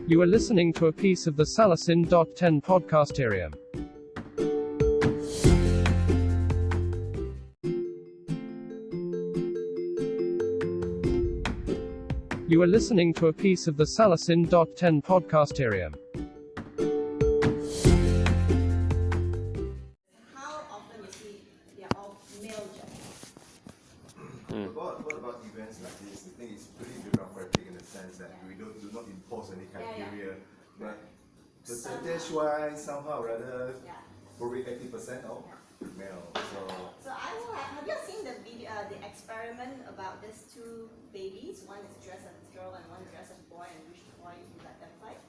You are listening to a piece of the Salasin.10 podcasterium. You are listening to a piece of the Salasin.10 podcasterium. How often you see they are all male judges? What about events like this? I think it's pretty bureaucratic in the sense that we do not impose any criteria, but percentage-wise, somehow rather, probably 80% of male. So I will have you seen the video, the experiment about these two babies? One is dressed as a girl and one is dressed as a boy, and which boy you let them fight?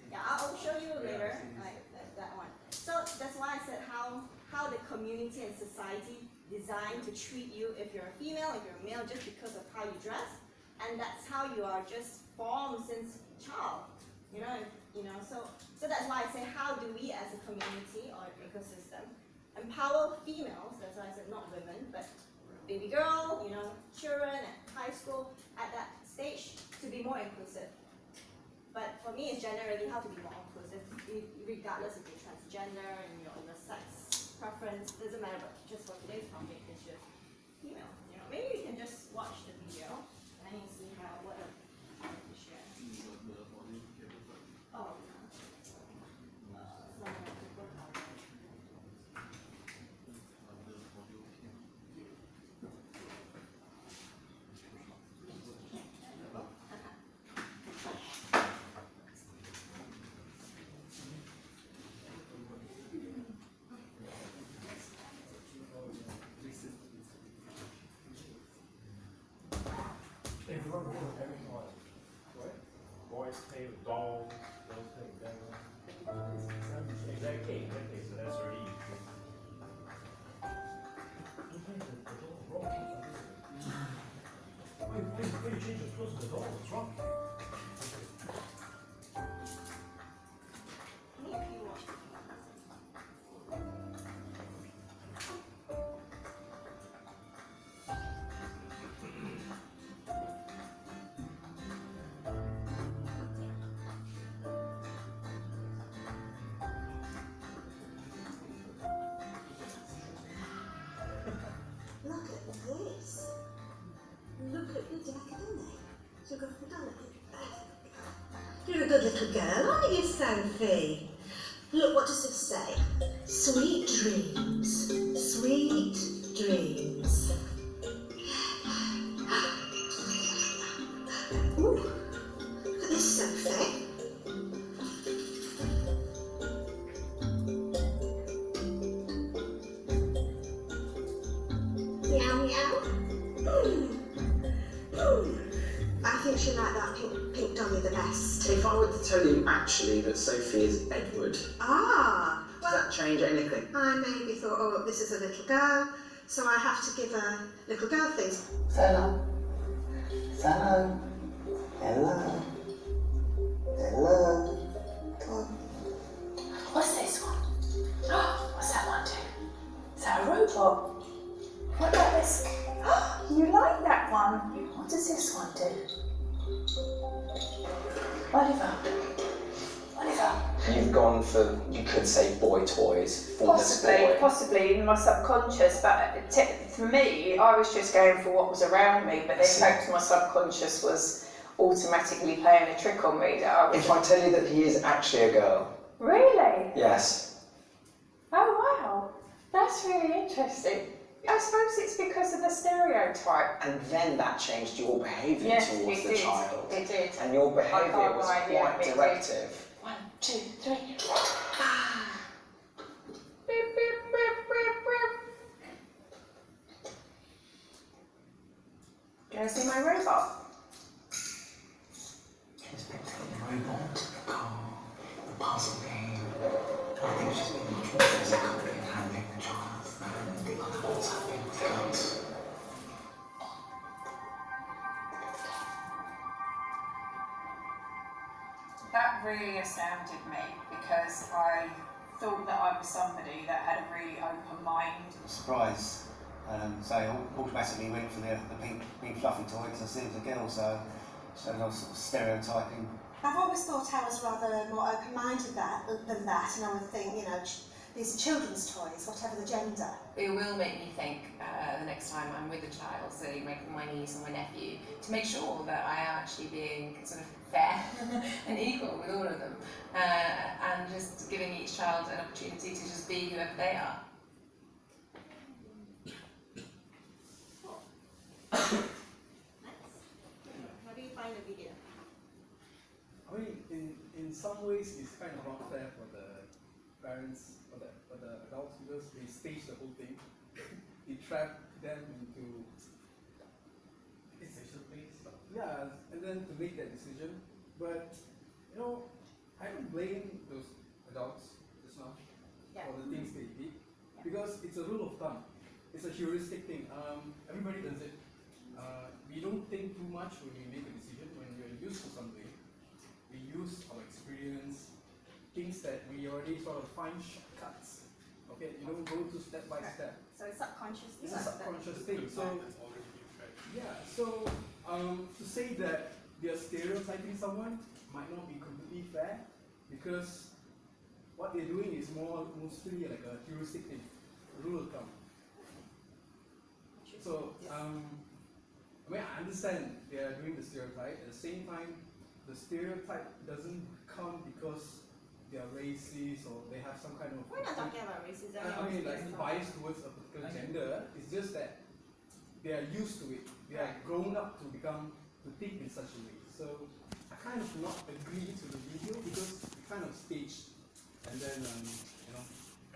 Yeah, I'll show you later, like that one. So that's why I said how the community and society designed to treat you if you're a female, if you're a male, just because of how you dress, and that's how you are just formed since child. So that's why I say how do we as a community or ecosystem empower females, that's why I said not women, but baby girl, children at high school, at that stage, to be more inclusive. But for me, it's generally how to be more inclusive, regardless if you're transgender and your sex preference, doesn't matter, but just for today's topic, it's just female. Maybe you can just watch the video and you see what I have to share. Oh, Boys play with dolls, girls play with dolls. Exactly, so that's really easy. You play the doll wrong. Why you change the clothes to the doll? What's wrong? Look at this. Look at the decollete. You've got to done it. You're a good little girl, aren't you, Sophie? Look, what does this say? Sweet dreams. Sweet dreams. Ooh, look at this, Sophie. Meow meow. I think she liked that pink dummy the best. If I were to tell you actually that Sophie is Edward, Ah, does that change anything? I maybe thought, oh, this is a little girl, so I have to give her little girl things. Hello. Hello. Hello. Hello. Come on. What's this one? What's that one do? Is that a robot? What about this? You like that one? What does this one do? Oliver. You've gone for, you could say, boy toys for this boy. Possibly in my subconscious, but for me, I was just going for what was around me, but in fact my subconscious was automatically playing a trick on me that I was... If I tell you that he is actually a girl. Really? Yes. Oh wow, that's really interesting. I suppose it's because of the stereotype. And then that changed your behaviour towards the child. It did. And your behaviour was quite it directive. Did. 1, 2, 3. Beep, beep, beep, beep, beep. Do you want to see my robot? She's picked up the robot, the car, the puzzle game. I think she's been looking for a copy of handling the child. What's happening with girls? That really astounded me because I thought that I was somebody that had a really open mind. Surprise. So I automatically went for the pink fluffy toy because I see it was a girl, so I was sort of stereotyping I've always thought I was rather more open-minded than that, and I would think, you know, these are children's toys, whatever the gender. It will make me think the next time I'm with a child, so my niece or my nephew, to make sure that I am actually being sort of fair and equal with all of them, and just giving each child an opportunity to just be whoever they are. How do you find the video? I mean, in some ways, it's kind of unfair for the parents or the adults because they stage the whole thing. They trap them into yeah, and then to make that decision. But you know, I don't blame those adults just now for the things they did because it's a rule of thumb. It's a heuristic thing. Everybody does it. We don't think too much when we make a decision. When we are used to something, we use our experience, things that we already sort of find shortcuts. Okay, you don't go to step by step. So it's subconscious. It's a subconscious thing. So yeah, so to say that they are stereotyping someone might not be completely fair because what they're doing is mostly like a heuristic thing, a rule of thumb. So I mean, I understand they are doing the stereotype. At the same time, the stereotype doesn't come because they are racist or they have some kind of. We're not talking about racism. I mean, like bias towards a particular gender. It's just that they are used to it. They are grown up to think in such a way. So I kind of not agree to the video because it's kind of staged, and then you know.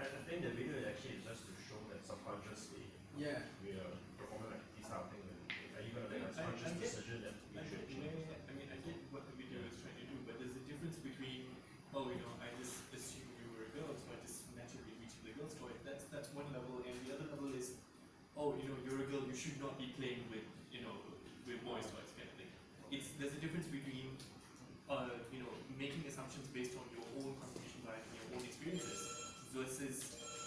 And I think the video actually is just to show that subconsciously we are performing like this type of thing. Are you gonna make a conscious decision that we should change? I mean, I get what the video is trying to do, but there's a difference between, oh, you know, I just assumed you were a girl, so I just naturally reach for the girl's toy. That's one level, and the other level is, oh, you know, you're a girl, you should not be playing with, you know, with boys' toys kind of thing. There's a difference between, you know, making assumptions based on your own confirmation bias and your own experiences versus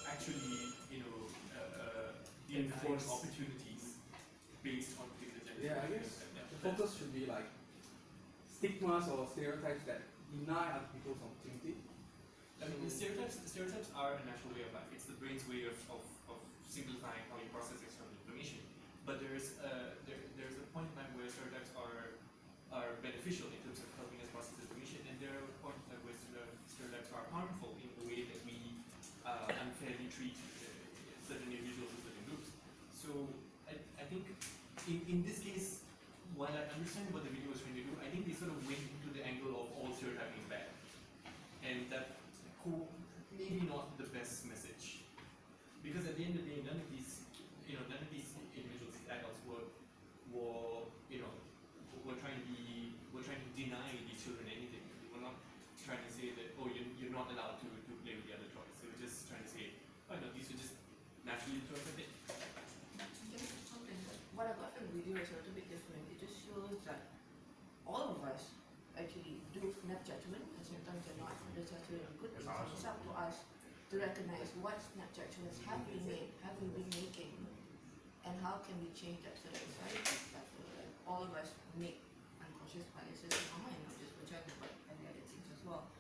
actually, you know, denying opportunities based on particular gender. Yeah, I guess the focus should be like stigmas or stereotypes that deny other people's opportunity. I mean, the stereotypes are a natural way of life. It's the brain's way of simplifying how you process external information. But there's a point in time where stereotypes are beneficial in terms of helping us process information, and there are points in time where stereotypes are harmful in the way that we unfairly treat certain individuals or certain groups. So I think in this case, while I understand what the video was trying to do, I think they sort of went into the angle of all stereotyping is bad, and that maybe not the best message, because at the end of the day, none of these individuals, these adults were trying to deny these children anything. They were not trying to say that, oh, you're not allowed to play with the other toys. They were just trying to say, oh no, these are just naturally the toys I think. What I got from the video is a little bit different. It just shows that all of us actually do snap judgment, and sometimes they're not the judgment in good things. It's up to us to recognize what snap judgments have we made, have we been making, and how can we change that so that society is better. Like all of us make unconscious biases in our mind, not just for gender, but every other things as well.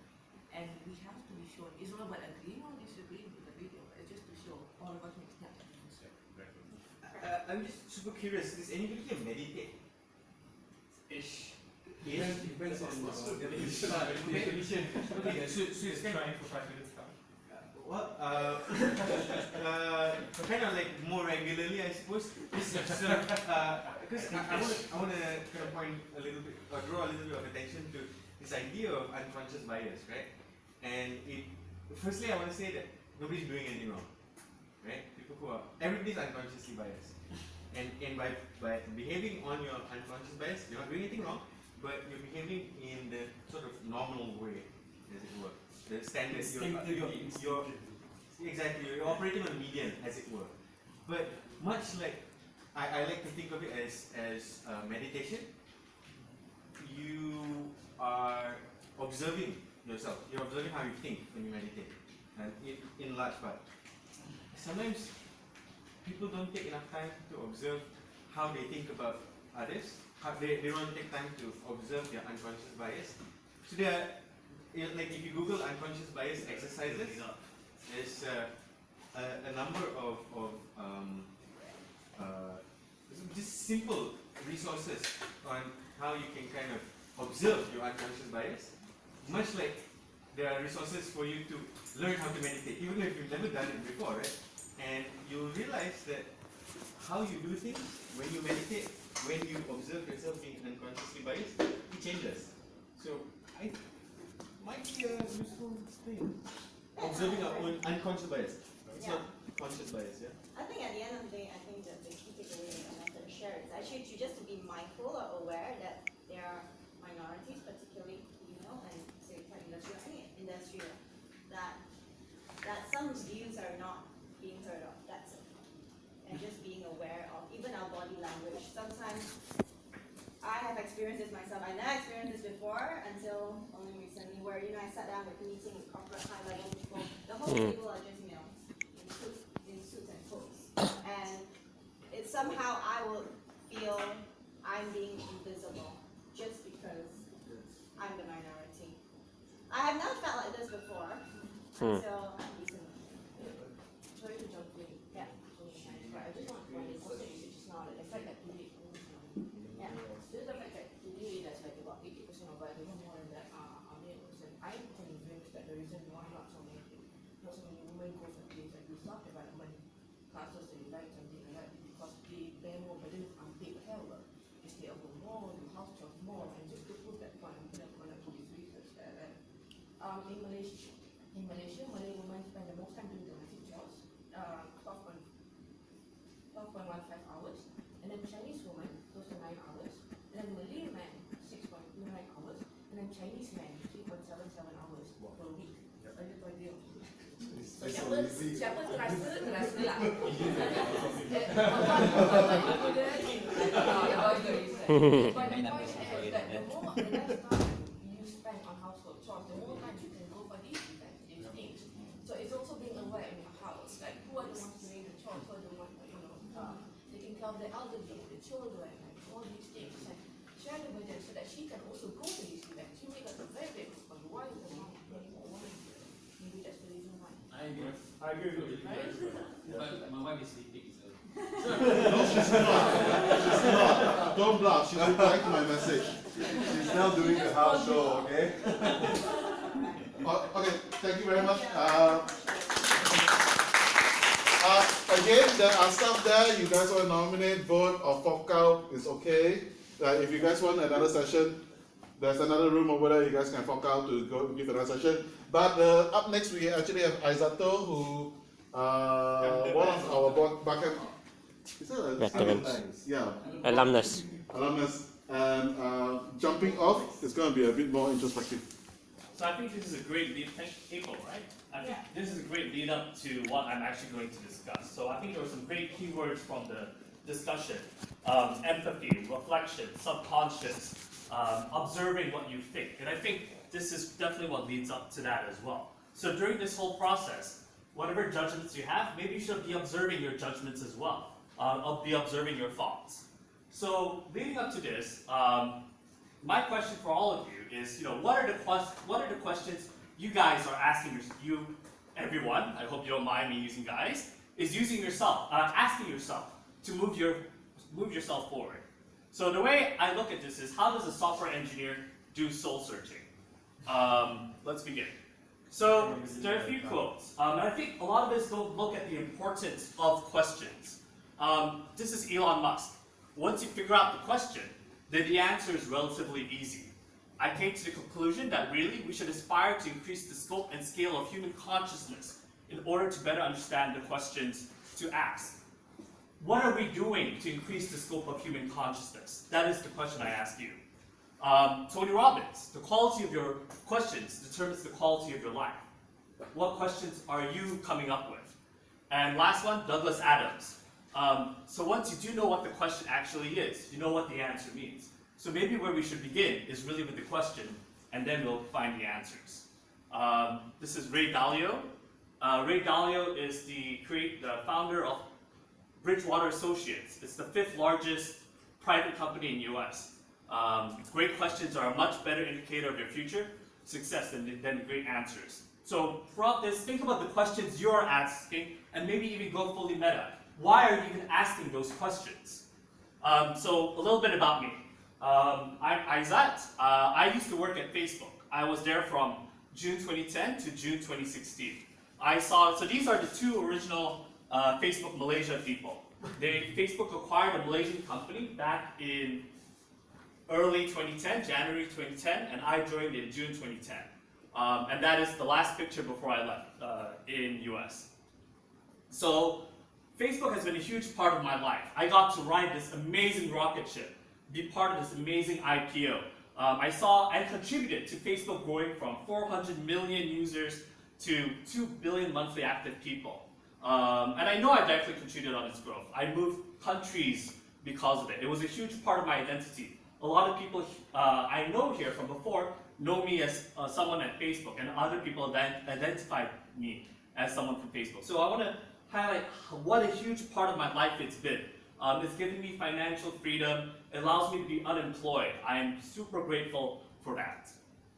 And we have to be shown. It's not about agreeing or disagreeing with the video, but it's just to show all of us make snap judgments. I'm just super curious. Does anybody here meditate? Ish. Depends on the definition. Okay, so it's trying for 5 minutes now. Well, kind of like more regularly, I suppose. Because I want to kind of point a little bit, or draw a little bit of attention to this idea of unconscious bias, right? And firstly, I want to say that nobody's doing anything wrong, right? Everybody's unconsciously biased, and by behaving on your unconscious bias, you're not doing anything wrong, but you're behaving in the sort of normal way, as it were. The standard, you're operating on median, as it were. But much like I like to think of it as meditation, you are observing yourself. You're observing how you think when you meditate, and in large part. Sometimes people don't take enough time to observe how they think about others. They don't take time to observe their unconscious bias. So there are, like if you Google unconscious bias exercises, there's a number of just simple resources on how you can kind of observe your unconscious bias. Much like there are resources for you to learn how to meditate, even if you've never done it before, right? And you'll realize that how you do things when you meditate, when you observe yourself being unconsciously biased, it changes. So I might be a useful thing. Observing our own unconscious bias. It's not conscious bias, yeah? I think at the end of the day, I think that the key takeaway that I wanted to share is actually just to be mindful or aware that there are minorities, particularly female and say industry, any industry, that some views are not being heard of. That's it. And just being aware of even our body language. Sometimes I have experienced this myself. I never experienced this before until only recently, where I sat down with meeting with corporate high-level people. The whole table are just males in suits and coats, and it's somehow I will feel I'm being invisible just because I'm the minority. I have not felt like this before until recently. Sorry to jump in. Yeah. But I just want to point this also you said just now that the fact that today, just the fact that today there's like about 80% of us, even more than that, are male person. I'm convinced that the reason why not so many women go for things like self development classes that you like something like that is because they bear more burden of unpaid care work. They stay at home more, do house chores more, and just to prove that point, I'm gonna do this research that in Malaysia, Malay women spend the most time doing domestic chores, 12.15 hours, and then Chinese women close to 9 hours, and then Malay men 6.29 hours, and then Chinese men 3.77 hours per week. A little idea. So siapa terasa lah. But the point is that the more the less time you spend on household chores, the more time you can go for these events, these things. So it's also being aware in your house, like who are the ones doing the chores, who are the ones taking care of the elderly, the children, and all these things, and share the burden so that she can also go to these events. She may got a very big response. Why is the mom doing more women here? Maybe that's the reason why. I agree with you. But my wife is sleeping, so. No, she's not. She's not. Don't bluff. She's replying to my message. She's now doing the house show, okay? Okay, thank you very much. Again, there are stuff there. You guys want to nominate, vote, or fork out, it's okay. If you guys want another session, there's another room over there. You guys can fork out to go give another session. But up next, we actually have Aizato, who one of our Barcamp. Is that a veterans? Yeah. Alumnus. And jumping off is going to be a bit more introspective. So I think this is a great lead, April, right? I think this is a great lead up to what I'm actually going to discuss. So I think there were some great keywords from the discussion. Empathy, reflection, subconscious, observing what you think. And I think this is definitely what leads up to that as well. So during this whole process, whatever judgments you have, maybe you should be observing your judgments as well. Be observing your thoughts. So leading up to this, my question for all of you is, what are the questions you guys are asking everyone? I hope you don't mind me using guys. Is asking yourself to move yourself forward. So the way I look at this is, how does a software engineer do soul searching? Let's begin. So there are a few quotes, and I think a lot of us don't look at the importance of questions. This is Elon Musk. Once you figure out the question, then the answer is relatively easy. I came to the conclusion that really we should aspire to increase the scope and scale of human consciousness in order to better understand the questions to ask. What are we doing to increase the scope of human consciousness? That is the question I ask you. Tony Robbins, the quality of your questions determines the quality of your life. What questions are you coming up with? And last one, Douglas Adams. So once you do know what the question actually is, you know what the answer means. So maybe where we should begin is really with the question, and then we'll find the answers. This is Ray Dalio. Ray Dalio is the founder of Bridgewater Associates. It's the 5th largest private company in the US. Great questions are a much better indicator of your future success than great answers. So throughout this, think about the questions you're asking, and maybe even go fully meta. Why are you even asking those questions? So a little bit about me. I'm Aizat. I used to work at Facebook. I was there from June 2010 to June 2016. So these are the two original Facebook Malaysia people. Facebook acquired a Malaysian company back in early 2010, January 2010, and I joined in June 2010. And that is the last picture before I left in US. So Facebook has been a huge part of my life. I got to ride this amazing rocket ship, be part of this amazing IPO. I contributed to Facebook growing from 400 million users to 2 billion monthly active people. And I know I directly contributed on its growth. I moved countries because of it. It was a huge part of my identity. A lot of people I know here from before know me as someone at Facebook, and other people identify me as someone from Facebook. So I want to highlight what a huge part of my life it's been. It's given me financial freedom. It allows me to be unemployed. I am super grateful for that.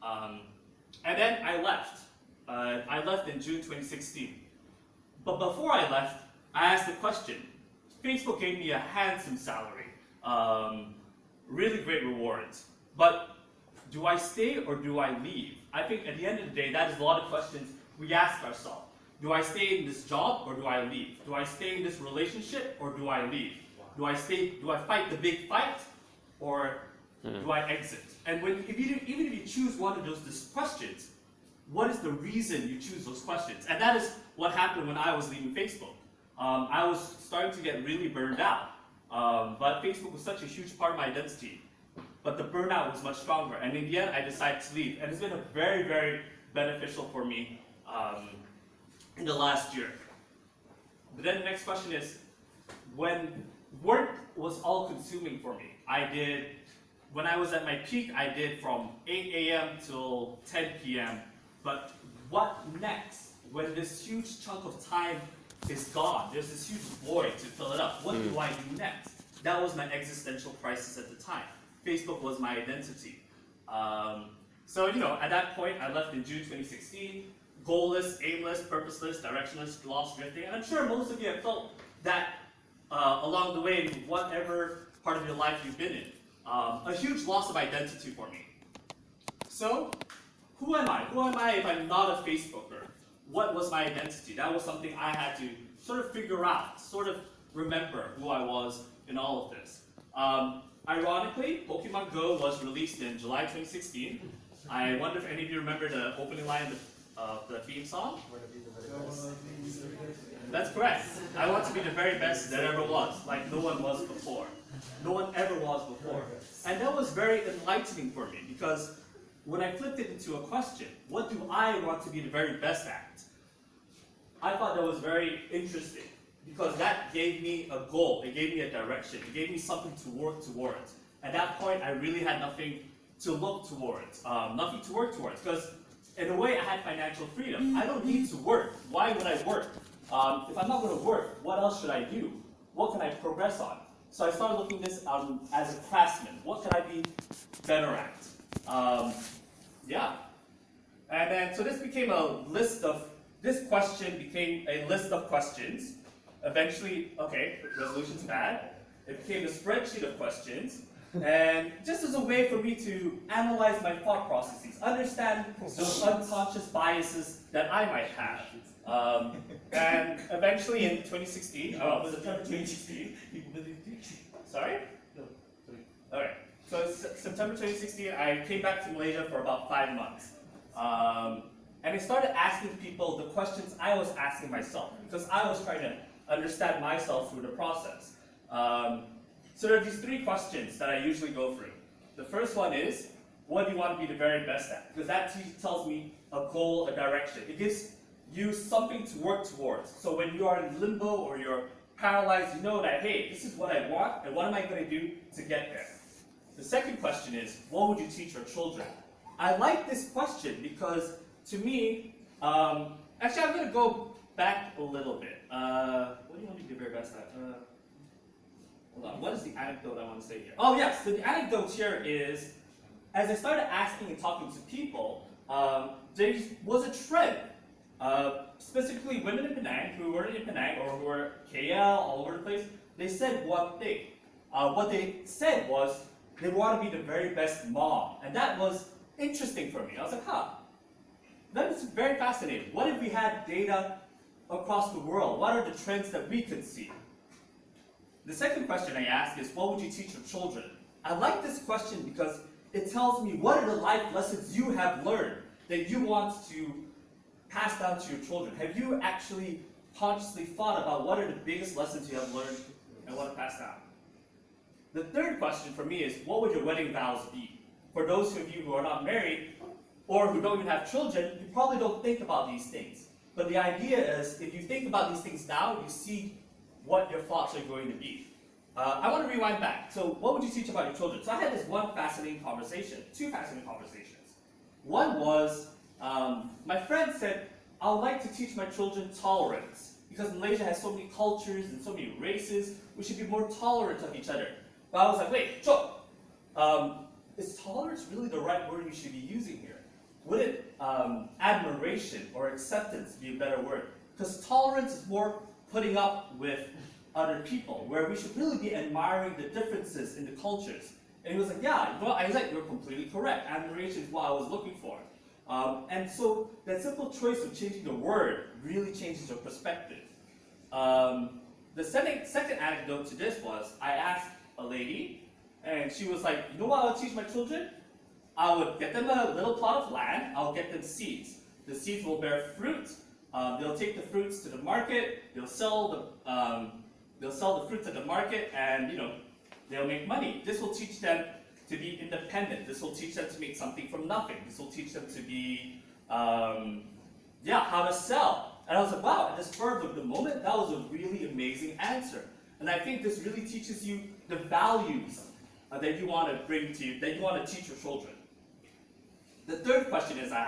And then I left. I left in June 2016. But before I left, I asked the question. Facebook gave me a handsome salary, really great rewards. But do I stay or do I leave? I think at the end of the day, that is a lot of questions we ask ourselves. Do I stay in this job or do I leave? Do I stay in this relationship or do I leave? Do I fight the big fight or do I exit? And even if you choose one of those questions, what is the reason you choose those questions? And that is what happened when I was leaving Facebook. I was starting to get really burned out. But Facebook was such a huge part of my identity. But the burnout was much stronger. And in the end, I decided to leave. And it's been a very, very beneficial for me in the last year. But then the next question is, when work was all consuming for me, when I was at my peak, I did from 8 a.m. till 10 p.m. But what next? When this huge chunk of time is gone, there's this huge void to fill it up. What do I do next? That was my existential crisis at the time. Facebook was my identity. So, at that point, I left in June 2016, goalless, aimless, purposeless, directionless, lost, drifting. And I'm sure most of you have felt that along the way in whatever part of your life you've been in. A huge loss of identity for me. So, who am I? Who am I if I'm not a Facebooker? What was my identity? That was something I had to sort of figure out, sort of remember who I was in all of this. Ironically, Pokemon Go was released in July 2016. I wonder if any of you remember the opening line of the theme song? That's correct. I want to be the very best that ever was, like no one was before. No one ever was before. And that was very enlightening for me, because when I flipped it into a question, what do I want to be the very best at? I thought that was very interesting, because that gave me a goal, it gave me a direction, it gave me something to work towards. At that point, I really had nothing to look towards, nothing to work towards, because in a way I had financial freedom. I don't need to work. Why would I work? If I'm not going to work, what else should I do? What can I progress on? So I started looking at this as a craftsman. What can I be better at? And then, so this became this question became a list of questions. Eventually, okay, resolution's bad. It became a spreadsheet of questions. And just as a way for me to analyze my thought processes, understand those unconscious biases that I might have. And eventually in 2016, September 2016, sorry? Okay, so September 2016, I came back to Malaysia for about 5 months. And I started asking people the questions I was asking myself, because I was trying to understand myself through the process. So there are these 3 questions that I usually go through. The first one is, what do you want to be the very best at? Because that tells me a goal, a direction. It gives you something to work towards. So when you are in limbo or you're paralyzed, you know that, hey, this is what I want, and what am I going to do to get there? The second question is, what would you teach your children? I like this question because, to me, actually I'm going to go back a little bit. What do you want to be the very best at? hold on, what is the anecdote I want to say here? Oh yes, so the anecdote here is, as I started asking and talking to people, there was a trend. Specifically women in Penang, who were in Penang or who were KL, all over the place, they said one thing. What they said was they want to be the very best mom. And that was interesting for me. I was like, that is very fascinating. What if we had data across the world? What are the trends that we could see? The second question I asked is, what would you teach your children? I like this question because it tells me what are the life lessons you have learned that you want to pass down to your children. Have you actually consciously thought about what are the biggest lessons you have learned and want to pass down? The third question for me is, what would your wedding vows be? For those of you who are not married or who don't even have children, you probably don't think about these things. But the idea is, if you think about these things now, you see what your thoughts are going to be. I want to rewind back. So what would you teach about your children? So I had this one fascinating conversation, two fascinating conversations. One was, my friend said, I would like to teach my children tolerance. Because Malaysia has so many cultures and so many races, we should be more tolerant of each other. But I was like, wait, Chok, is tolerance really the right word we should be using here? Would admiration or acceptance be a better word? Because tolerance is more putting up with other people, where we should really be admiring the differences in the cultures. And he was like, yeah, you know what? I was like, you're completely correct. Admiration is what I was looking for. And so that simple choice of changing the word really changes your perspective. The second anecdote to this was, I asked a lady, and she was like, you know what I would teach my children? I would get them a little plot of land, I'll get them seeds. The seeds will bear fruit. They'll take the fruits to the market, they'll sell the fruits at the market, and they'll make money. This will teach them to be independent. This will teach them to make something from nothing. This will teach them to be, how to sell. And I was like, wow, at the spur of the moment, that was a really amazing answer. And I think this really teaches you the values that you want to bring to you, that you want to teach your children. The third question is I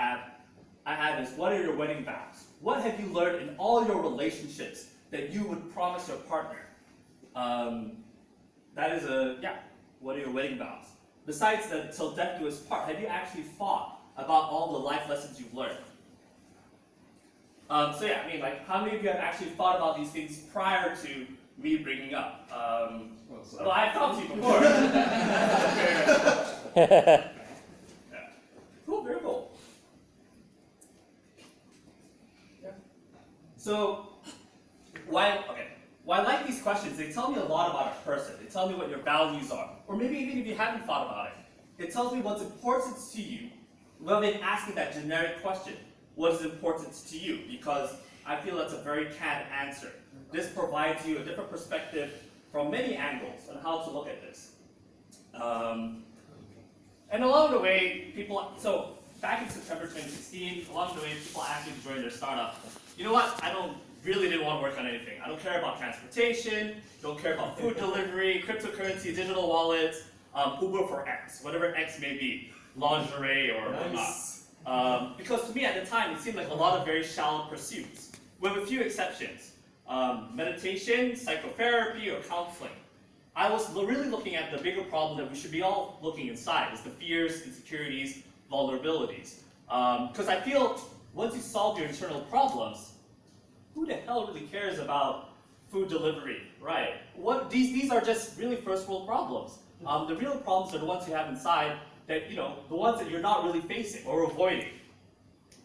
have is, what are your wedding vows? What have you learned in all your relationships that you would promise your partner? What are your wedding vows? Besides the till death do us part, have you actually thought about all the life lessons you've learned? How many of you have actually thought about these things prior to me bringing up? Well, I've talked to you before. Cool, very cool. Yeah. So, why I like these questions, they tell me a lot about a person. They tell me what your values are. Or maybe even if you haven't thought about it, it tells me what's important to you, rather than asking that generic question, what is important to you? Because I feel that's a very canned answer. This provides you a different perspective from many angles on how to look at this. And along the way, back in September 2016, along the way, people asked me to join their startup. You know what? Really didn't want to work on anything. I don't care about transportation, don't care about food delivery, cryptocurrency, digital wallets, Uber for X, whatever X may be, lingerie or whatnot. Because to me at the time, it seemed like a lot of very shallow pursuits, with a few exceptions. Meditation, psychotherapy, or counseling. I was really looking at the bigger problem that we should be all looking inside, is the fears, insecurities, vulnerabilities. Because I feel once you solve your internal problems, who the hell really cares about food delivery, right? These are just really first world problems. The real problems are the ones you have inside that, the ones that you're not really facing or avoiding.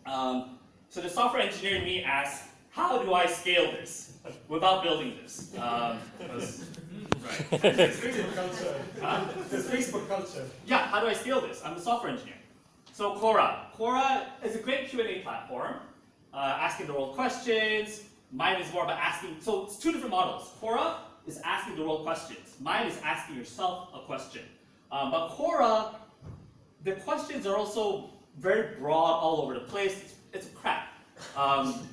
So the software engineer in me asks, how do I scale this without building this? Right. It's Facebook culture. It's Facebook culture. Yeah, how do I scale this? I'm a software engineer. So Quora is a great Q&A platform, asking the world questions. Mine is more about asking, so it's two different models. Quora is asking the world questions. Mine is asking yourself a question. But Quora, the questions are also very broad, all over the place. It's crap.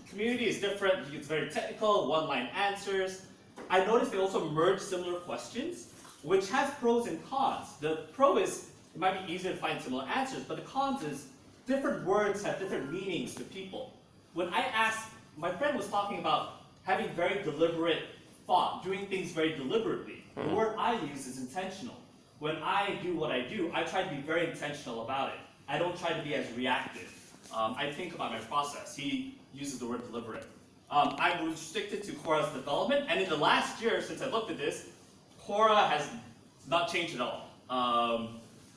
Community is different, it's very technical, one-line answers. I noticed they also merge similar questions, which has pros and cons. The pro is, it might be easier to find similar answers, but the cons is, different words have different meanings to people. When I asked, my friend was talking about having very deliberate thought, doing things very deliberately. The word I use is intentional. When I do what I do, I try to be very intentional about it. I don't try to be as reactive. I think about my process. He uses the word deliberate. I'm restricted to Quora's development, and in the last year, since I looked at this, Quora has not changed at all.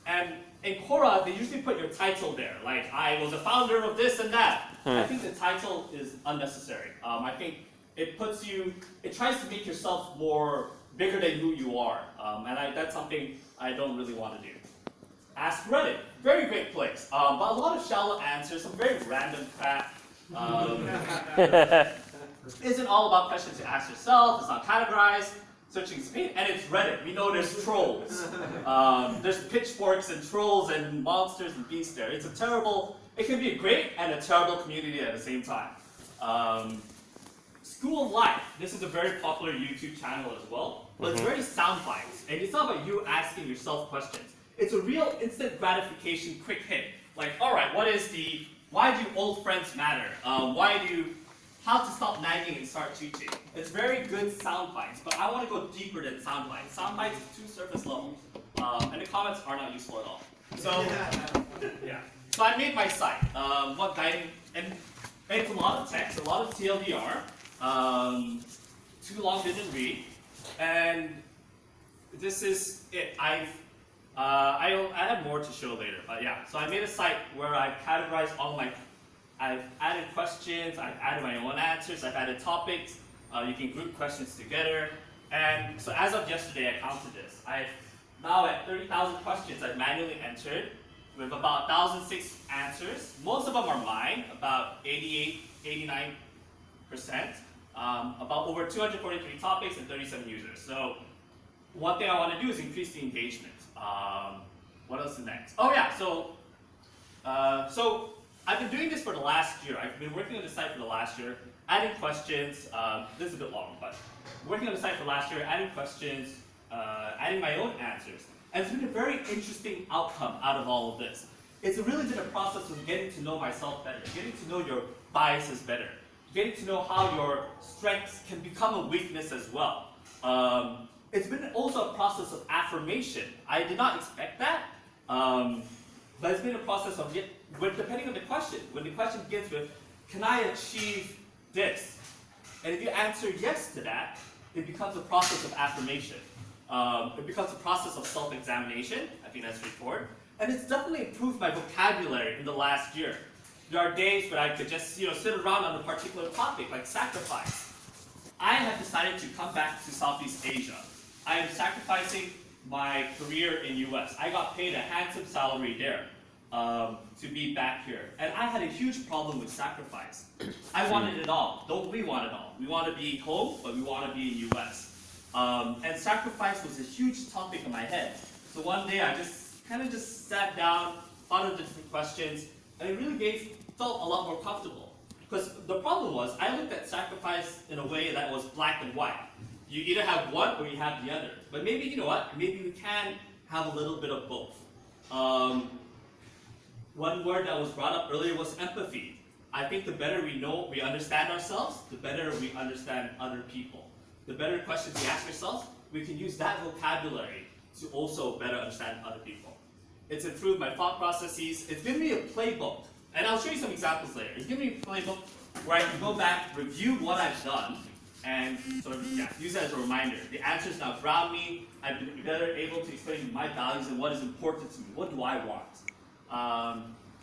And in Quora, they usually put your title there, like I was a founder of this and that. I think the title is unnecessary. I think it puts you, it tries to make yourself more bigger than who you are, and that's something I don't really want to do. Ask Reddit, very great place, but a lot of shallow answers, some very random crap. Isn't all about questions you ask yourself, it's not categorized, searching speed, and it's Reddit. We know there's trolls. There's pitchforks and trolls and monsters and beasts there. It's a terrible, it can be a great and a terrible community at the same time. School Life, this is a very popular YouTube channel as well, but it's very sound bites, and it's not about you asking yourself questions. It's a real instant gratification, quick hit. Like, all right, why do old friends matter? How to stop nagging and start teaching. It's very good sound bites, but I want to go deeper than sound bites. Sound bites is too surface level, and the comments are not useful at all. So, yeah. So I made my site. What guiding, and it's a lot of text, a lot of TLDR. Too long didn't read, and this is it. I have more to show later, but yeah. So I made a site where I've categorized I've added questions, I've added my own answers, I've added topics. You can group questions together, and so as of yesterday, I counted this. I've now at 30,000 questions I've manually entered with about 1,006 answers. Most of them are mine, about 88, 89%. About over 243 topics and 37 users. So one thing I want to do is increase the engagement. What else is next? Oh yeah, so I've been doing this for the last year. I've been working on the site for the last year, adding questions. This is a bit long, but working on the site for the last year, adding questions, adding my own answers. And it's been a very interesting outcome out of all of this. It's really been a process of getting to know myself better, getting to know your biases better, getting to know how your strengths can become a weakness as well. It's been also a process of affirmation. I did not expect that, but it's been a process of, depending on the question, when the question begins with, can I achieve this? And if you answer yes to that, it becomes a process of affirmation. It becomes a process of self-examination. I think that's straightforward. And it's definitely improved my vocabulary in the last year. There are days when I could just sit around on a particular topic, like sacrifice. I have decided to come back to Southeast Asia. I am sacrificing my career in US. I got paid a handsome salary there to be back here. And I had a huge problem with sacrifice. I wanted it all. Don't we want it all? We want to be home, but we want to be in US. And sacrifice was a huge topic in my head. So one day I just sat down, thought of the different questions, and it really felt a lot more comfortable. Because the problem was, I looked at sacrifice in a way that was black and white. You either have one or you have the other. But maybe, you know what, maybe we can have a little bit of both. One word that was brought up earlier was empathy. I think the better we understand ourselves, the better we understand other people. The better questions we ask ourselves, we can use that vocabulary to also better understand other people. It's improved my thought processes. It's given me a playbook. And I'll show you some examples later. It's given me a playbook where I can go back, review what I've done, and sort of use it as a reminder. The answers now ground me. I've been better able to explain my values and what is important to me. What do I want?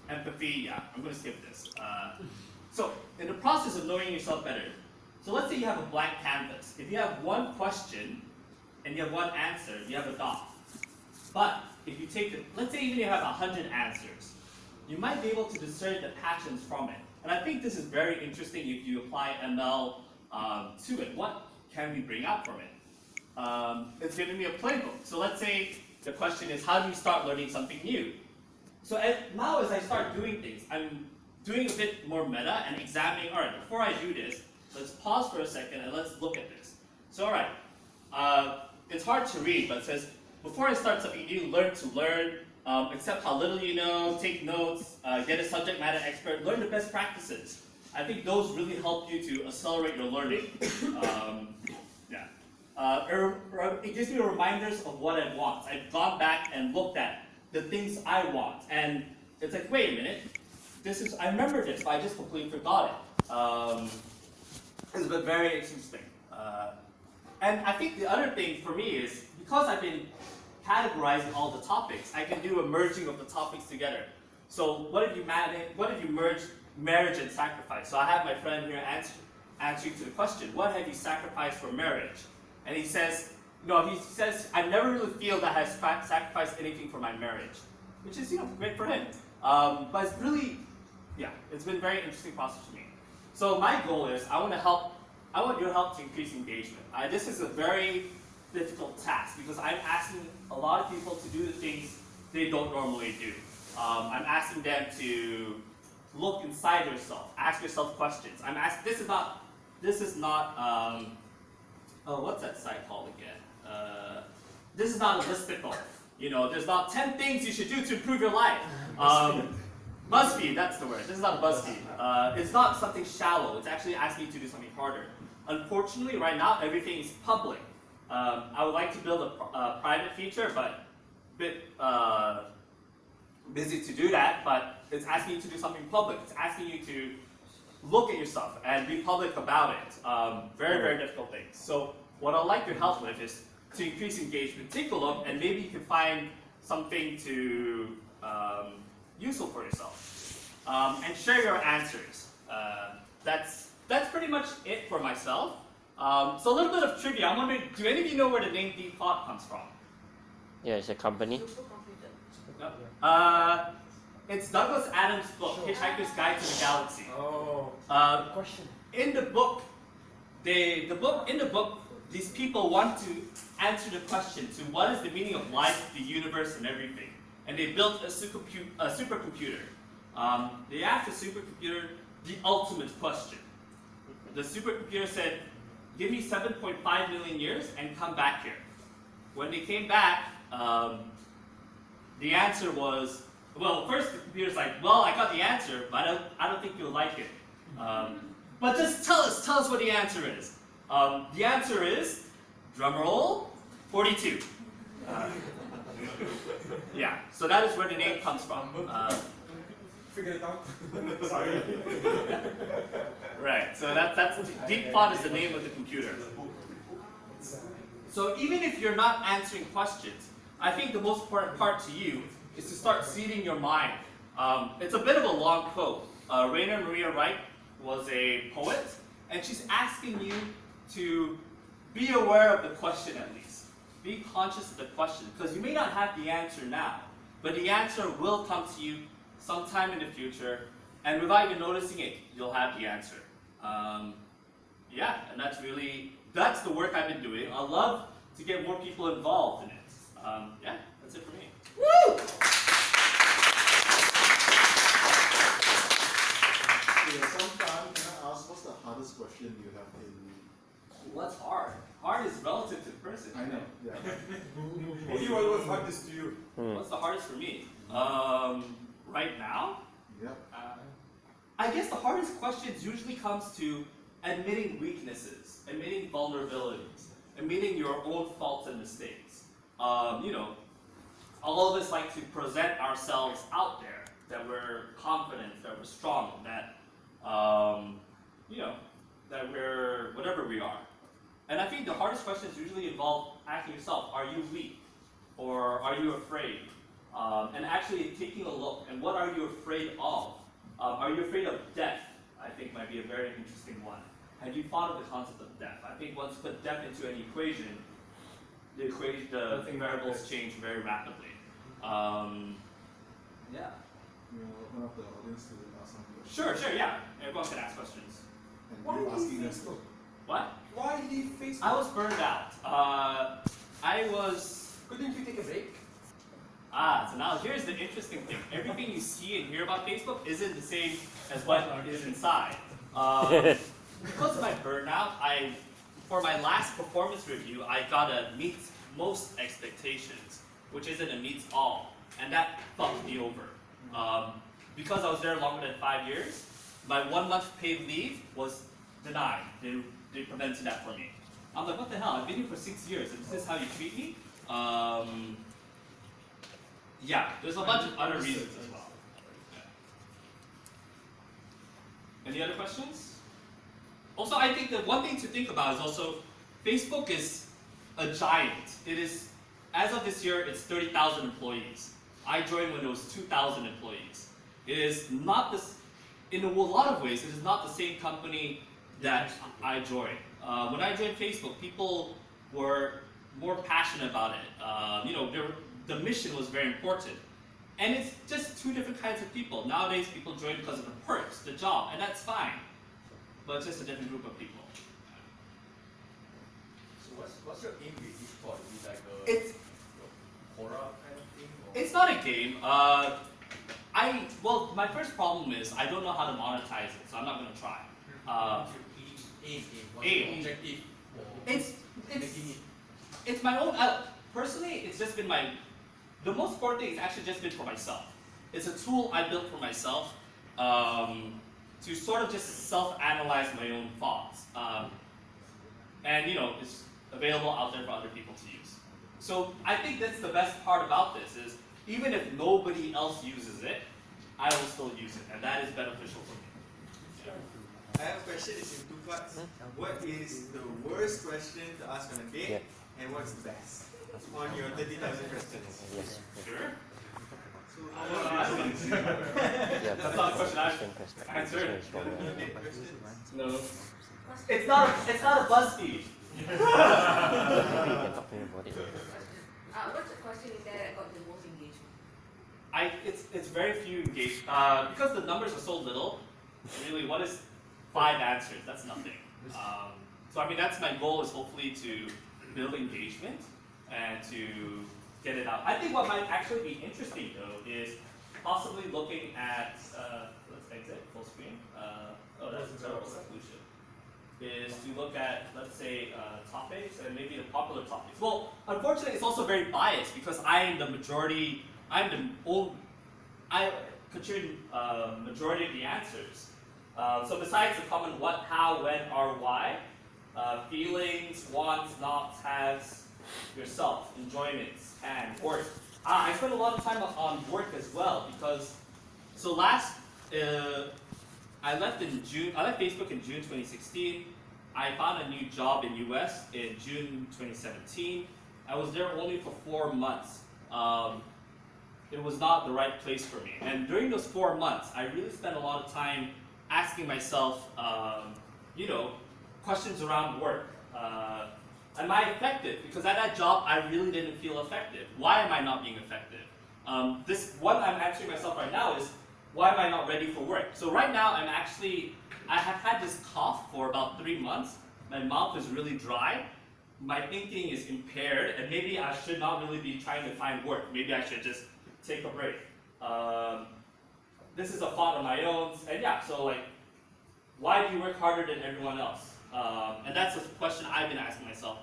Empathy, I'm going to skip this. So, in the process of knowing yourself better, so let's say you have a blank canvas. If you have one question and you have one answer, you have a dot. But if you take let's say even you have 100 answers, you might be able to discern the patterns from it. And I think this is very interesting if you apply ML to it. What can we bring out from it? It's giving me a playbook. So let's say the question is, how do you start learning something new? So now as I start doing things, I'm doing a bit more meta and examining, all right, before I do this, let's pause for a second and let's look at this. So all right, it's hard to read, but it says, before I start something new, learn to learn, accept how little you know, take notes, get a subject matter expert, learn the best practices. I think those really help you to accelerate your learning. It gives me reminders of what I want. I've gone back and looked at the things I want, and it's like, wait a minute, I remember this, but I just completely forgot it. It's been very interesting. And I think the other thing for me is, because I've been categorizing all the topics, I can do a merging of the topics together. So what if you merge marriage and sacrifice? So I have my friend here answering to the question, what have you sacrificed for marriage? And he says, I never really feel that I have sacrificed anything for my marriage, which is, great for him. But it's really, it's been a very interesting process for me. So my goal is, I want your help to increase engagement. This is a very difficult task because I'm asking a lot of people to do the things they don't normally do. I'm asking them to look inside yourself, ask yourself questions. This is not, what's that site called again? This is not a listicle. There's not 10 things you should do to improve your life. BuzzFeed, that's the word. This is not BuzzFeed. It's not something shallow. It's actually asking you to do something harder. Unfortunately, right now, everything is public. I would like to build a private feature, but a bit busy to do that, but it's asking you to do something public. It's asking you to look at yourself and be public about it. Very, very difficult things. So what I'd like your help with is to increase engagement. Take a look, and maybe you can find something to useful for yourself. And share your answers. That's pretty much it for myself. So a little bit of trivia. I'm wondering, do any of you know where the name Deep Thought comes from? Yeah, it's a company. It's Douglas Adams' book, Hitchhiker's Guide to the Galaxy. Question. In the book, these people want to answer the question to what is the meaning of life, the universe, and everything. And they built a supercomputer. They asked the supercomputer the ultimate question. The supercomputer said, give me 7.5 million years and come back here. When they came back, the answer was, well, first the computer's like, well, I got the answer, but I don't think you'll like it. But just tell us what the answer is. The answer is, drumroll, 42. Yeah, so that is where the name comes from. Figure it out. Sorry. Right, so that's Deep Thought is the name of the computer. So even if you're not answering questions, I think the most important part to you is to start seeding your mind. It's a bit of a long quote. Rainer Maria Wright was a poet, and she's asking you to be aware of the question at least. Be conscious of the question, because you may not have the answer now, but the answer will come to you sometime in the future, and without even noticing it, you'll have the answer. Yeah, and that's the work I've been doing. I'd love to get more people involved in it. Yeah, that's it for me. Woo! Sometimes, can I ask, what's the hardest question you have in? What's hard? Hard is relative to the person. I know, yeah. What's hardest to you? What's the hardest for me? Right now? Yeah. I guess the hardest questions usually comes to admitting weaknesses, admitting vulnerabilities, admitting your own faults and mistakes. All of us like to present ourselves out there, that we're confident, that we're strong, that, that we're whatever we are. And I think the hardest questions usually involve asking yourself, are you weak? Or are you afraid? And actually taking a look, and what are you afraid of? Are you afraid of death? I think might be a very interesting one. Have you thought of the concept of death? I think once you put death into an equation, the variables change very rapidly. Yeah. One of the audience to ask some questions. Sure, yeah. Everyone can ask questions. And Why you leave asking us Facebook? What? Why leave Facebook? I was burned out. Couldn't you take a break? So now here's the interesting thing. Everything you see and hear about Facebook isn't the same as what is inside. Because of my burnout, for my last performance review, I got a meet most expectations, which isn't a meets all, and that fucked me over. Because I was there longer than 5 years, my 1 month paid leave was denied. They prevented that for me. I'm like, what the hell? I've been here for 6 years, and this is how you treat me? Yeah, there's a bunch of other reasons as well. Any other questions? Also, I think that one thing to think about is also, Facebook is a giant. It is, as of this year, it's 30,000 employees. I joined when there was 2,000 employees. It is not this, in a lot of ways, it is not the same company that I joined. When I joined Facebook, people were more passionate about it. You know, the mission was very important. And it's just two different kinds of people. Nowadays, people join because of the perks, the job, and that's fine. But it's just a different group of people. So what's your aim with this sport? Is it like It's horror kind of thing? Or? It's not a game. Well, my first problem is I don't know how to monetize it, so I'm not going to try. What's It's my own. Personally, it's just been the most important thing is actually just been for myself. It's a tool I built for myself to sort of just self-analyze my own thoughts. And you know, it's available out there for other people to use. So I think that's the best part about this is even if nobody else uses it, I will still use it, and that is beneficial for me. I have a question, it's in two parts. What is the worst question to ask on a date, and what's the best on your 30,000 questions? Yes. Sure. That's not a question I answered. No. It's not a BuzzFeed. What's the question in there that got the most engagement? It's very few engaged because the numbers are so little. Really, what is 5 answers? That's nothing. So I mean, that's my goal is hopefully to build engagement and to get it out. I think what might actually be interesting though is possibly looking at let's exit full screen. Oh, that's a terrible solution. Is to look at, let's say, topics and maybe the popular topics. Well, unfortunately, it's also very biased because I am the majority. I contribute majority of the answers. So besides the common what, how, when, are, why, feelings, wants, nots, has, yourself, enjoyments, and work. I spent a lot of time on work as well because, so I left Facebook in June 2016. I found a new job in US in June 2017. I was there only for 4 months. It was not the right place for me. And during those 4 months, I really spent a lot of time asking myself, you know, questions around work. Am I effective? Because at that job, I really didn't feel effective. Why am I not being effective? What I'm answering myself right now is, why am I not ready for work? So right now, I have had this cough for about 3 months. My mouth is really dry. My thinking is impaired, and maybe I should not really be trying to find work. Maybe I should just take a break. This is a thought of my own, and yeah, so like, why do you work harder than everyone else? And that's a question I've been asking myself.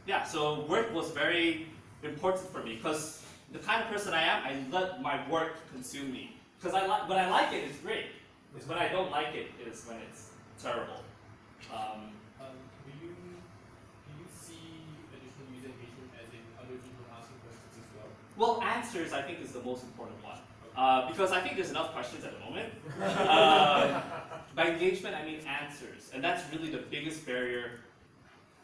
Yeah, so work was very important for me because the kind of person I am, I let my work consume me. Because when I like it, it's great. It's when I don't like it, is when it's terrible. Do you see additional user engagement as in other people asking questions as well? Well, answers I think is the most important one. Because I think there's enough questions at the moment. By engagement, I mean answers. And that's really the biggest barrier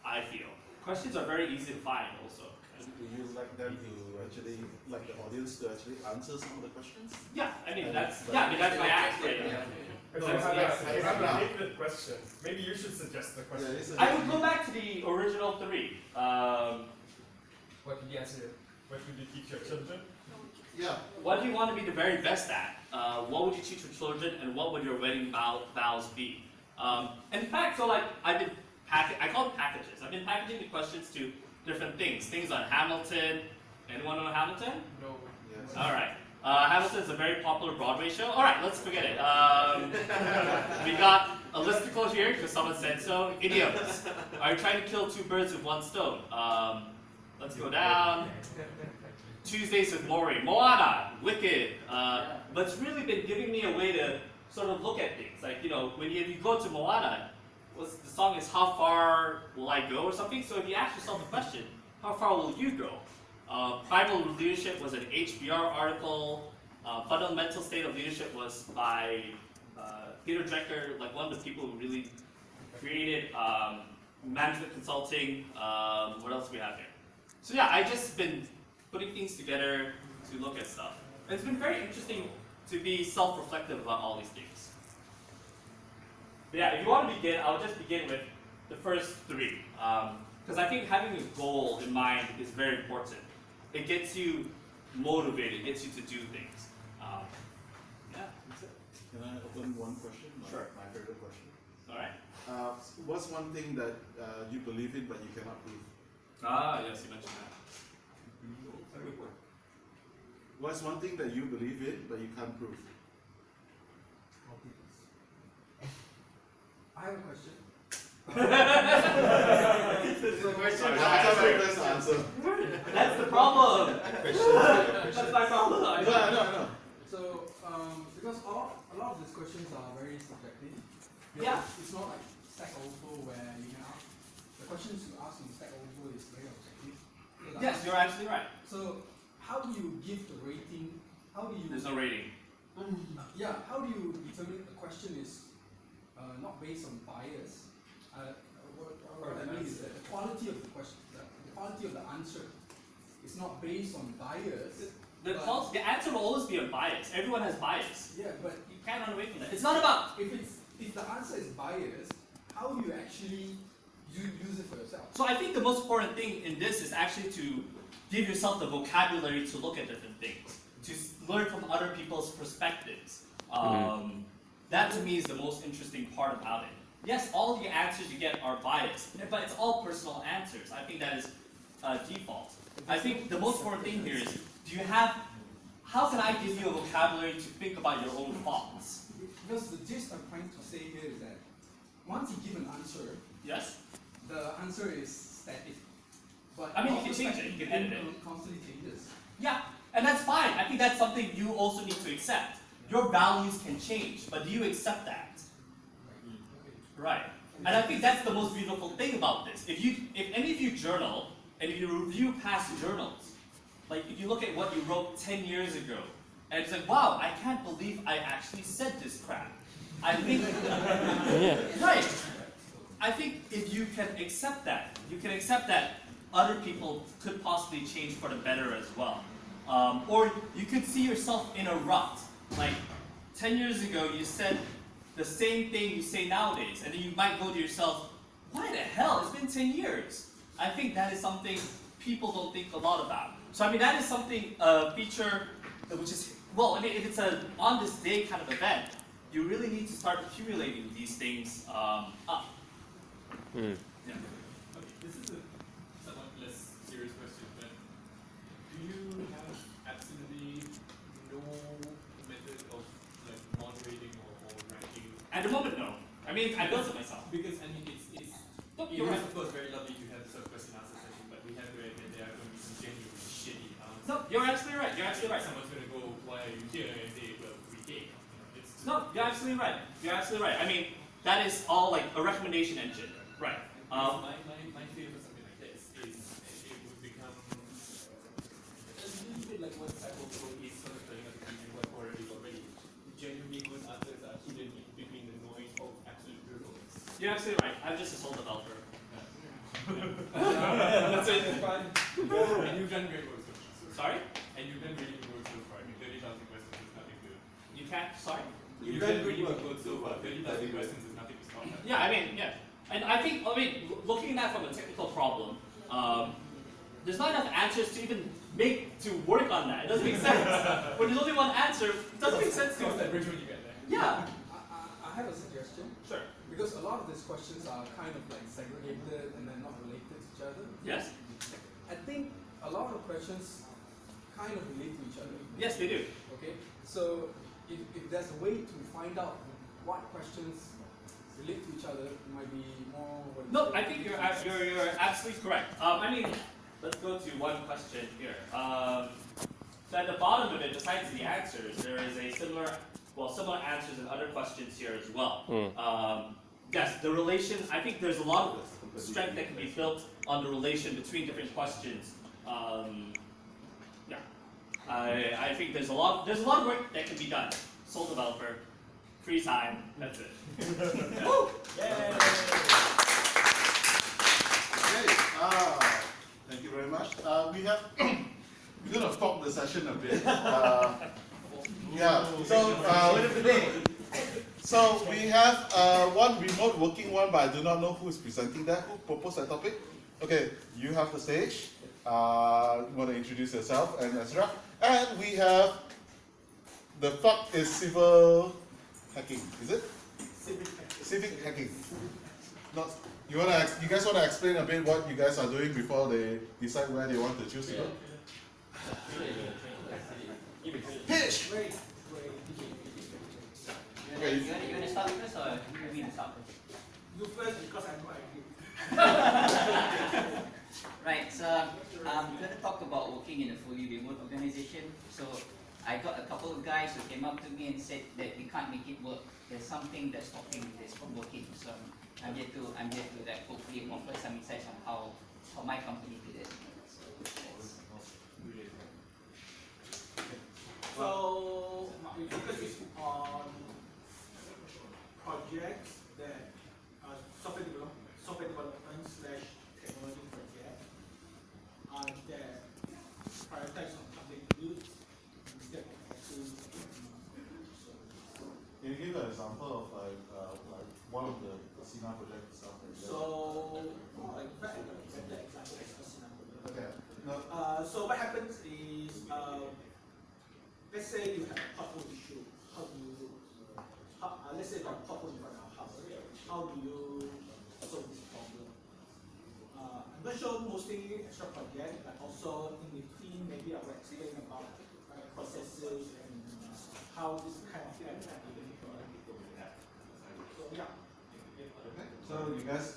I feel. Questions are very easy to find also. Do you like them to actually, like the audience to actually answer some of the questions? Yeah, I mean that's my act. If you have a different question, maybe you should suggest the question. I would go back to the original 3. What did you answer? What would you teach your children? Yeah. What do you want to be the very best at? What would you teach your children, and what would your wedding vows be? In fact, so like I call them packages. I've been packaging the questions to different things on Hamilton. Anyone know Hamilton? No. Yes. All right. Hamilton is a very popular Broadway show. All right, let's forget it. We got a listicle here because someone said so. Idioms. Are you trying to kill 2 birds with 1 stone? Let's go down. Tuesdays with Maury. Moana. Wicked. But it's really been giving me a way to sort of look at things. Like, you know, if you go to Moana, the song is "How Far Will I Go" or something. So if you ask yourself the question, how far will you go? Primal Leadership was an HBR article. Fundamental State of Leadership was by Peter Drucker, like one of the people who really created management consulting. What else do we have here? So yeah, I've just been putting things together to look at stuff. It's been very interesting to be self-reflective about all these things. But yeah, if you want to begin, I'll just begin with the first three. Because I think having a goal in mind is very important. It gets you motivated, it gets you to do things. Yeah, that's it. Can I open one question? Sure. My favorite question. All right. What's one thing that you believe in but you cannot prove? Ah, yes, you mentioned that. What's one thing that you believe in but you can't prove? I have a question. That's the problem. That's my problem. I know. So, because a lot of these questions are very subjective. Yeah. It's not like Stack Overflow where you can ask the questions you ask in Stack Overflow is very objective. So Yes, you're absolutely right. So, how do you give the rating? How do you? There's no rating. Yeah. How do you determine a question is not based on bias? What I mean is that the quality of the question, the quality of the answer, is not based on bias. The answer will always be a bias. Everyone has bias. Yeah, but you can't run away from that. It's not about if the answer is biased, how do you actually use it for yourself? So I think the most important thing in this is actually to give yourself the vocabulary to look at different things, to learn from other people's perspectives. That to me is the most interesting part about it. Yes, all the answers you get are biased, but it's all personal answers. I think that is default. I think the most important thing here is, how can I give you a vocabulary to think about your own thoughts? Because the gist I'm trying to say here is that once you give an answer, yes, the answer is static. But I mean, you can change it, you can edit it. Constantly changes. Yeah, and that's fine. I think that's something you also need to accept. Your values can change, but do you accept that? Right. And I think that's the most beautiful thing about this. If any of you journal, and if you review past journals, like if you look at what you wrote 10 years ago, and it's like, wow, I can't believe I actually said this crap. I think, right. I think if you can accept that, you can accept that other people could possibly change for the better as well. Or you could see yourself in a rut. Like 10 years ago, you said the same thing you say nowadays, and then you might go to yourself, why the hell? It's been 10 years. I think that is something people don't think a lot about. So I mean, that is something, a feature which is, well, I mean, if it's an on this day kind of event, you really need to start accumulating these things up. Yeah. Okay, this is a somewhat less serious question, but do you have absolutely no method of like moderating or ranking? At the moment, no. I mean, I built it myself. Because I mean, it's Look, it you're is right. of course very lovely to have this sort of question answer session, but we have to admit there are going to be some genuinely shitty answers. No, you're absolutely right. You're absolutely right. Someone's going to go, why are you here? And say, well, we gay. It's No, you're absolutely right. You're absolutely right. I mean, that is all like a recommendation engine. Right. My fear for something like this is it would become a little bit like what Cyberpunk is sort of telling us in what horror is already. Genuinely good answers are hidden between the noise of absolute brutalism. You're absolutely right. I'm just a sole developer. That's it. That's fine. And you've done great work so far. Sorry? And you've done really good work so far. I mean, 30,000 questions is nothing to. You can't. Sorry. You've done really good work so far. 30,000 questions is nothing to stop at. Yeah, I mean, yeah. And I think, looking at that from a technical problem, there's not enough answers to even to work on that. It doesn't make sense. When there's only one answer, it doesn't make sense to. Cross that bridge when you get there. Yeah. I have a suggestion. Sure. Because a lot of these questions are kind of like segregated and they're not related to each other. Yes. I think a lot of questions kind of relate to each other. Yes, they do. Okay. So if there's a way to find out what questions relate to each other, it might be more. No, I think you're absolutely correct. I mean, let's go to one question here. So at the bottom of it, besides the answers, there is a similar answers and other questions here as well. yes, the relation, I think there's a lot of strength that can be built on the relation between different questions. Yeah, I think there's a lot of work that can be done. Sole developer, free time, that's it. Woo! Yay! Okay, thank you very much. We're going to talk the session a bit. Yeah, so we have one remote working one, but I do not know who is presenting that. Who proposed that topic? Okay, you have the stage. You want to introduce yourself and Ezra. And we have the talk is civil hacking, is it? Civic hacking. Not, you guys want to explain a bit what you guys are doing before they decide where they want to choose to go? Pitch! Okay, you want to start first or you want me to start first? You first because I'm not Right, so I'm going to talk about working in a fully remote organization. So I got a couple of guys who came up to me and said that we can't make it work. There's something that's stopping this from working. So I'm here to like hopefully offer some insights on how my company did it. So we focus on projects that are software development / technology project that prioritize on public good instead of actual. Can you give an example of like one of the Sina project stuff? So, like that example is Sina project. Okay. No. So what happens is, let's say you have a pothole issue. How do you? Let's say you have a pothole in front of our house. How do you solve this problem? I'm going to show mostly extra project, but also in between maybe I will explain about processes and how this kind of thing can be implemented. So yeah. Okay. So you guys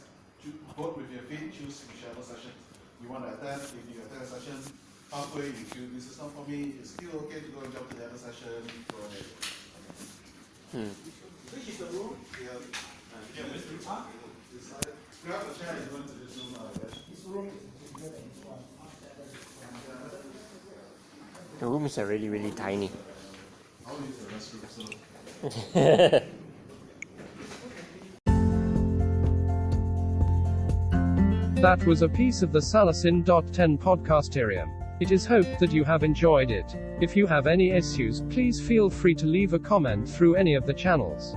vote with your feet, choose whichever session you want to attend. If you attend a session halfway, you feel this is not for me, it's still okay to go and jump to the other session. Go ahead. Which is the room? Yeah. Grab a chair and go into this room. This room is bigger than this one. The rooms are really, really tiny. I'll use the restroom, so. That was a piece of the Salasin.10 podcasterium. It is hoped that you have enjoyed it. If you have any issues, please feel free to leave a comment through any of the channels.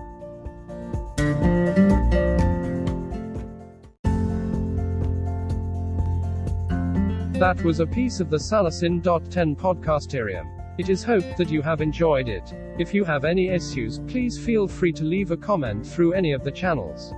That was a piece of the Salasin.10 podcasterium. It is hoped that you have enjoyed it. If you have any issues, please feel free to leave a comment through any of the channels.